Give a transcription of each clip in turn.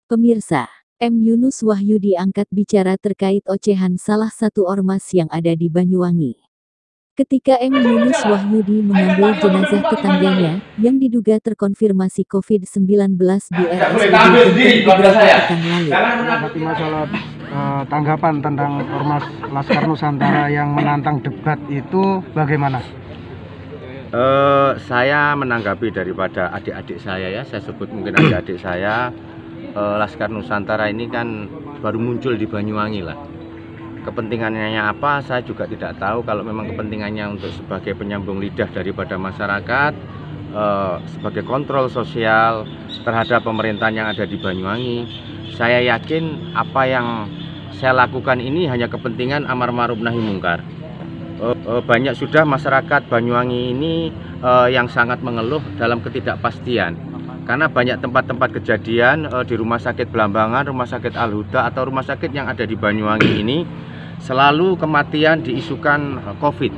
Pemirsa, M. Yunus Wahyu diangkat bicara terkait ocehan salah satu ormas yang ada di Banyuwangi. Ketika M. Yunus Wahyudi mengambil jenazah tetangganya yang diduga terkonfirmasi COVID-19 di RSUD Genteng beberapa pekan lalu. Menanggapi masalah tanggapan tentang ormas Laskar Nusantara yang menantang debat itu bagaimana? Saya menanggapi daripada adik-adik saya ya, saya sebut mungkin adik-adik saya. Laskar Nusantara ini kan baru muncul di Banyuwangi lah. Kepentingannya apa saya juga tidak tahu. Kalau memang kepentingannya untuk sebagai penyambung lidah daripada masyarakat, sebagai kontrol sosial terhadap pemerintahan yang ada di Banyuwangi, saya yakin apa yang saya lakukan ini hanya kepentingan amar ma'ruf nahi mungkar. Banyak sudah masyarakat Banyuwangi ini yang sangat mengeluh dalam ketidakpastian. Karena banyak tempat-tempat kejadian di Rumah Sakit Belambangan, Rumah Sakit Al-Huda atau rumah sakit yang ada di Banyuwangi ini selalu kematian diisukan COVID,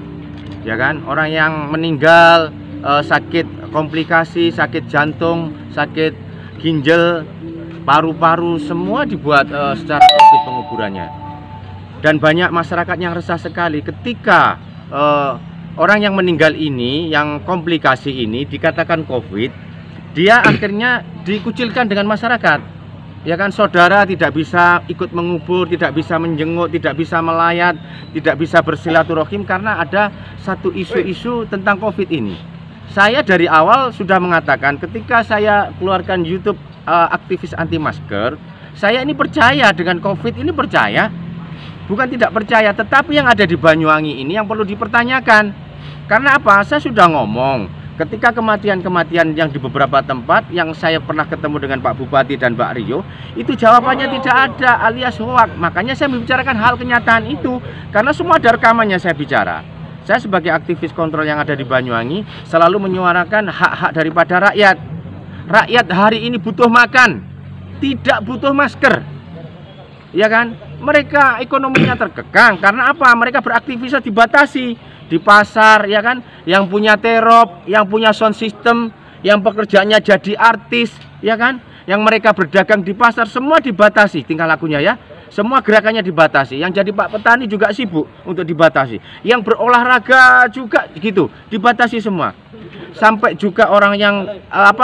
ya kan? Orang yang meninggal sakit komplikasi, sakit jantung, sakit ginjal, paru-paru, semua dibuat secara COVID penguburannya. Dan banyak masyarakat yang resah sekali ketika orang yang meninggal ini, yang komplikasi ini dikatakan COVID. Dia akhirnya dikucilkan dengan masyarakat, ya kan? Saudara tidak bisa ikut mengubur, tidak bisa menjenguk, tidak bisa melayat, tidak bisa bersilaturahim karena ada satu isu-isu tentang COVID ini. Saya dari awal sudah mengatakan ketika saya keluarkan YouTube aktivis anti masker, saya ini percaya dengan COVID ini, percaya, bukan tidak percaya, tetapi yang ada di Banyuwangi ini yang perlu dipertanyakan. Karena apa? Saya sudah ngomong. Ketika kematian-kematian yang di beberapa tempat yang saya pernah ketemu dengan Pak Bupati dan Mbak Rio, itu jawabannya tidak ada, alias hoak. Makanya saya membicarakan hal kenyataan itu, karena semua ada rekamannya saya bicara. Saya sebagai aktivis kontrol yang ada di Banyuwangi selalu menyuarakan hak-hak daripada rakyat. Rakyat hari ini butuh makan, tidak butuh masker, ya kan? Mereka ekonominya terkekang karena apa? Mereka beraktivitas dibatasi di pasar, ya kan? Yang punya terop, yang punya sound system, yang pekerjaannya jadi artis, ya kan? Yang mereka berdagang di pasar, semua dibatasi tingkah lakunya ya. Semua gerakannya dibatasi. Yang jadi Pak Petani juga sibuk untuk dibatasi. Yang berolahraga juga gitu, dibatasi semua. Sampai juga orang yang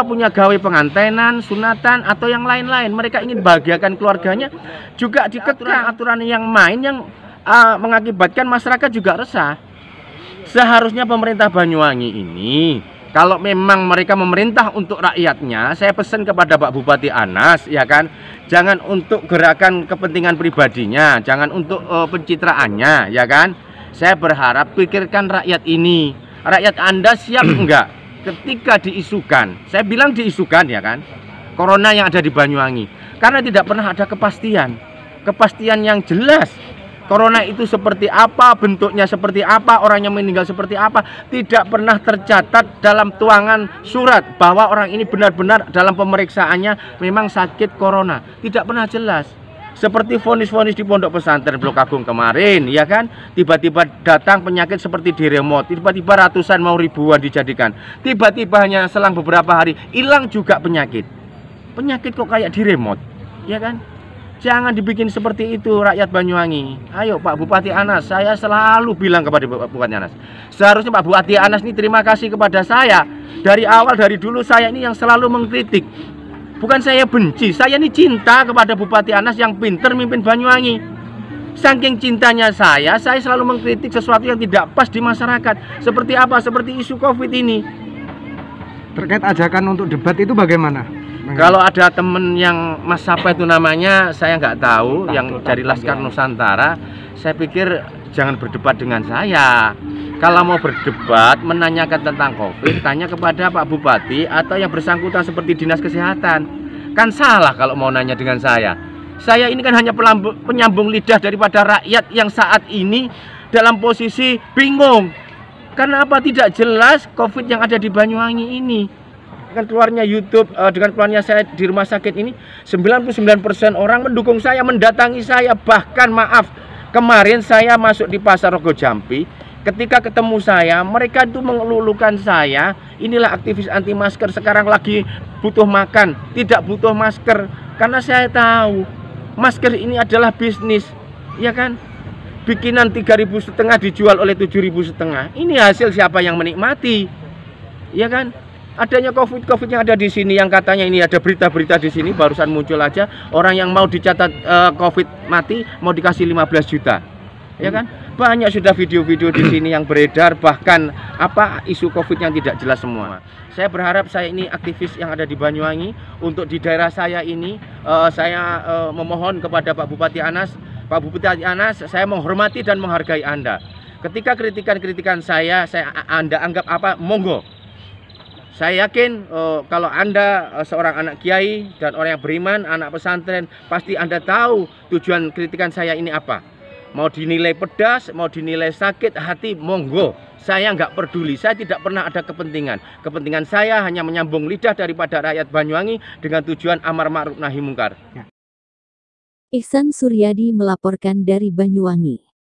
punya gawe pengantenan, sunatan atau yang lain-lain, mereka ingin bahagiakan keluarganya juga dikekang aturan yang main yang mengakibatkan masyarakat juga resah. Seharusnya pemerintah Banyuwangi ini, kalau memang mereka memerintah untuk rakyatnya, saya pesan kepada Pak Bupati Anas, ya kan, jangan untuk gerakan kepentingan pribadinya, jangan untuk pencitraannya, ya kan. Saya berharap pikirkan rakyat ini. Rakyat Anda siap enggak ketika diisukan? Saya bilang diisukan, ya kan, corona yang ada di Banyuwangi, karena tidak pernah ada kepastian yang jelas. Corona itu seperti apa, bentuknya seperti apa, orang yang meninggal seperti apa, tidak pernah tercatat dalam tuangan surat bahwa orang ini benar-benar dalam pemeriksaannya memang sakit corona. Tidak pernah jelas. Seperti vonis-vonis di Pondok Pesantren Blok Agung kemarin, ya kan? Tiba-tiba datang penyakit seperti di remote, tiba-tiba ratusan mau ribuan dijadikan. Tiba-tiba hanya selang beberapa hari hilang juga penyakit. Penyakit kok kayak di remote, ya kan? Jangan dibikin seperti itu rakyat Banyuwangi. Ayo Pak Bupati Anas, saya selalu bilang kepada Pak Bupati Anas, seharusnya Pak Bupati Anas ini terima kasih kepada saya. Dari awal, dari dulu saya ini yang selalu mengkritik. Bukan saya benci, saya ini cinta kepada Bupati Anas yang pinter mimpin Banyuwangi. Saking cintanya saya selalu mengkritik sesuatu yang tidak pas di masyarakat. Seperti apa? Seperti isu COVID ini. Terkait ajakan untuk debat itu bagaimana? Kalau ada temen yang Mas siapa itu namanya, saya nggak tahu, yang dari Laskar Nusantara, saya pikir jangan berdebat dengan saya. Kalau mau berdebat, menanyakan tentang COVID, tanya kepada Pak Bupati atau yang bersangkutan seperti Dinas Kesehatan. Kan salah kalau mau nanya dengan saya. Saya ini kan hanya penyambung lidah daripada rakyat yang saat ini dalam posisi bingung. Karena apa? Tidak jelas COVID yang ada di Banyuwangi ini. Dengan keluarnya YouTube, dengan keluarnya saya di rumah sakit ini, 99% orang mendukung saya, mendatangi saya. Bahkan maaf, kemarin saya masuk di Pasar Rogo Jampi, ketika ketemu saya, mereka itu mengeluhkan saya, inilah aktivis anti masker, sekarang lagi butuh makan, tidak butuh masker. Karena saya tahu masker ini adalah bisnis, ya kan? Bikinan 3.500 dijual oleh 7.500. Ini hasil siapa yang menikmati, ya kan? Adanya COVID yang ada di sini, yang katanya ini ada berita-berita di sini barusan muncul aja, orang yang mau dicatat COVID mati mau dikasih 15 juta, ya kan? Banyak sudah video-video di sini yang beredar, bahkan isu COVID yang tidak jelas semua. Saya berharap saya ini aktivis yang ada di Banyuwangi, untuk di daerah saya ini saya memohon kepada Pak Bupati Anas. Pak Bupati Anas, saya menghormati dan menghargai Anda. Ketika kritikan-kritikan Anda anggap monggo. Saya yakin kalau Anda seorang anak kiai dan orang yang beriman, anak pesantren, pasti Anda tahu tujuan kritikan saya ini apa. Mau dinilai pedas, mau dinilai sakit hati, monggo. Saya nggak peduli, saya tidak pernah ada kepentingan. Kepentingan saya hanya menyambung lidah daripada rakyat Banyuwangi dengan tujuan amar ma'ruf nahi mungkar. Ihsan Suryadi melaporkan dari Banyuwangi.